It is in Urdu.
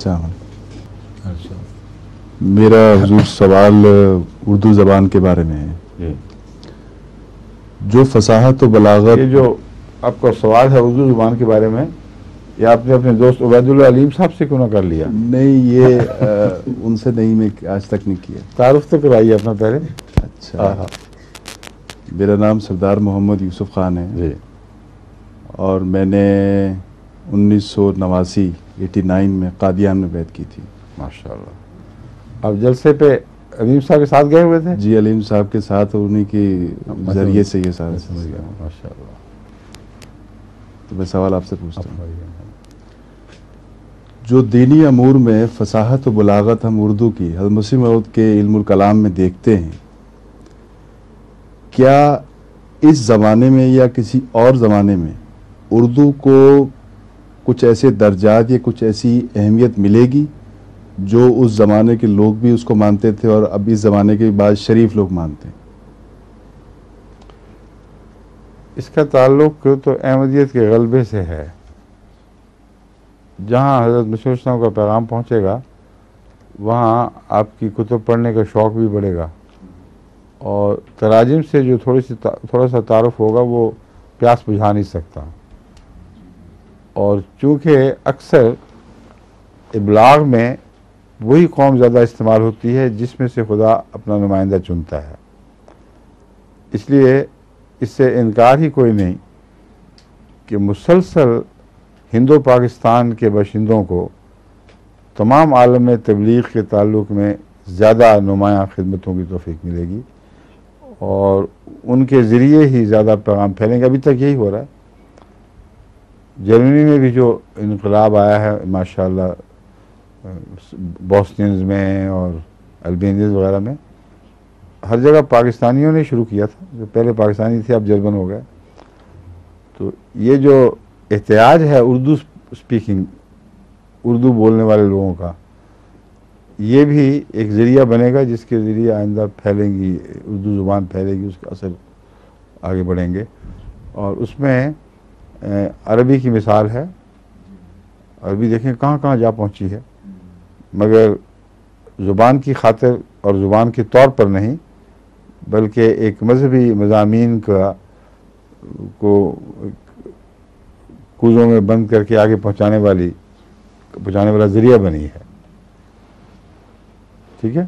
اچھا میرا حضور سوال اردو زبان کے بارے میں ہے. جی جو فصاحت و بلاغت. یہ جو آپ کا سوال ہے اردو زبان کے بارے میں، یہ آپ نے اپنے دوست عبید اللہ علیم صاحب سے کیوں نہ کر لیا؟ نہیں، یہ ان سے نہیں، میں آج تک نہیں کیا. تعارف تو کرائیے اپنا پہلے. اچھا، میرا نام سردار محمد یوسف خان ہے. جی. اور میں نے 1989 میں قادیان میں بیعت کی تھی. ماشاء اللہ. آپ جلسے پہ علیم صاحب کے ساتھ گئے ہوئے تھے؟ جی، علیم صاحب کے ساتھ، انہیں کے ذریعے سے یہ سارا. ماشاء اللہ. تو میں سوال آپ سے پوچھتا ہوں، جو دینی امور میں فصاحت و بلاغت ہم اردو کی حضرت مسیح موعود کے علم الکلام میں دیکھتے ہیں، کیا اس زمانے میں یا کسی اور زمانے میں اردو کو کچھ ایسے درجات یا کچھ ایسی اہمیت ملے گی جو اس زمانے کے لوگ بھی اس کو مانتے تھے اور اب اس زمانے کے بعض شریف لوگ مانتے ہیں؟ اس کا تعلق تو احمدیت کے غلبے سے ہے. جہاں حضرت مسیح السلام کا پیغام پہنچے گا وہاں آپ کی کتب پڑھنے کا شوق بھی بڑھے گا، اور تراجم سے جو تھوڑا سا تعارف ہوگا وہ پیاس بجھا نہیں سکتا. اور چونکہ اکثر ابلاغ میں وہی قوم زیادہ استعمال ہوتی ہے جس میں سے خدا اپنا نمائندہ چنتا ہے، اس لیے اس سے انکار ہی کوئی نہیں کہ مسلسل ہند و پاکستان کے باشندوں کو تمام عالم تبلیغ کے تعلق میں زیادہ نمایاں خدمتوں کی توفیق ملے گی، اور ان کے ذریعے ہی زیادہ پیغام پھیلیں گے. ابھی تک یہی ہو رہا ہے. جرمنی میں بھی جو انقلاب آیا ہے ماشاءاللہ، بوسنینز میں اور البینیز وغیرہ میں، ہر جگہ پاکستانیوں نے شروع کیا تھا. جو پہلے پاکستانی تھے اب جرمن ہو گئے. تو یہ جو احتیاج ہے اردو اسپیکنگ، اردو بولنے والے لوگوں کا، یہ بھی ایک ذریعہ بنے گا جس کے ذریعے آئندہ پھیلیں گی، اردو زبان پھیلے گی، اس کا اثر آگے بڑھیں گے. اور اس میں عربی کی مثال ہے. عربی دیکھیں کہاں کہاں جا پہنچی ہے، مگر زبان کی خاطر اور زبان کے طور پر نہیں، بلکہ ایک مذہبی مضامین کو کوزوں میں بند کر کے آگے پہنچانے والا ذریعہ بنی ہے. ٹھیک ہے.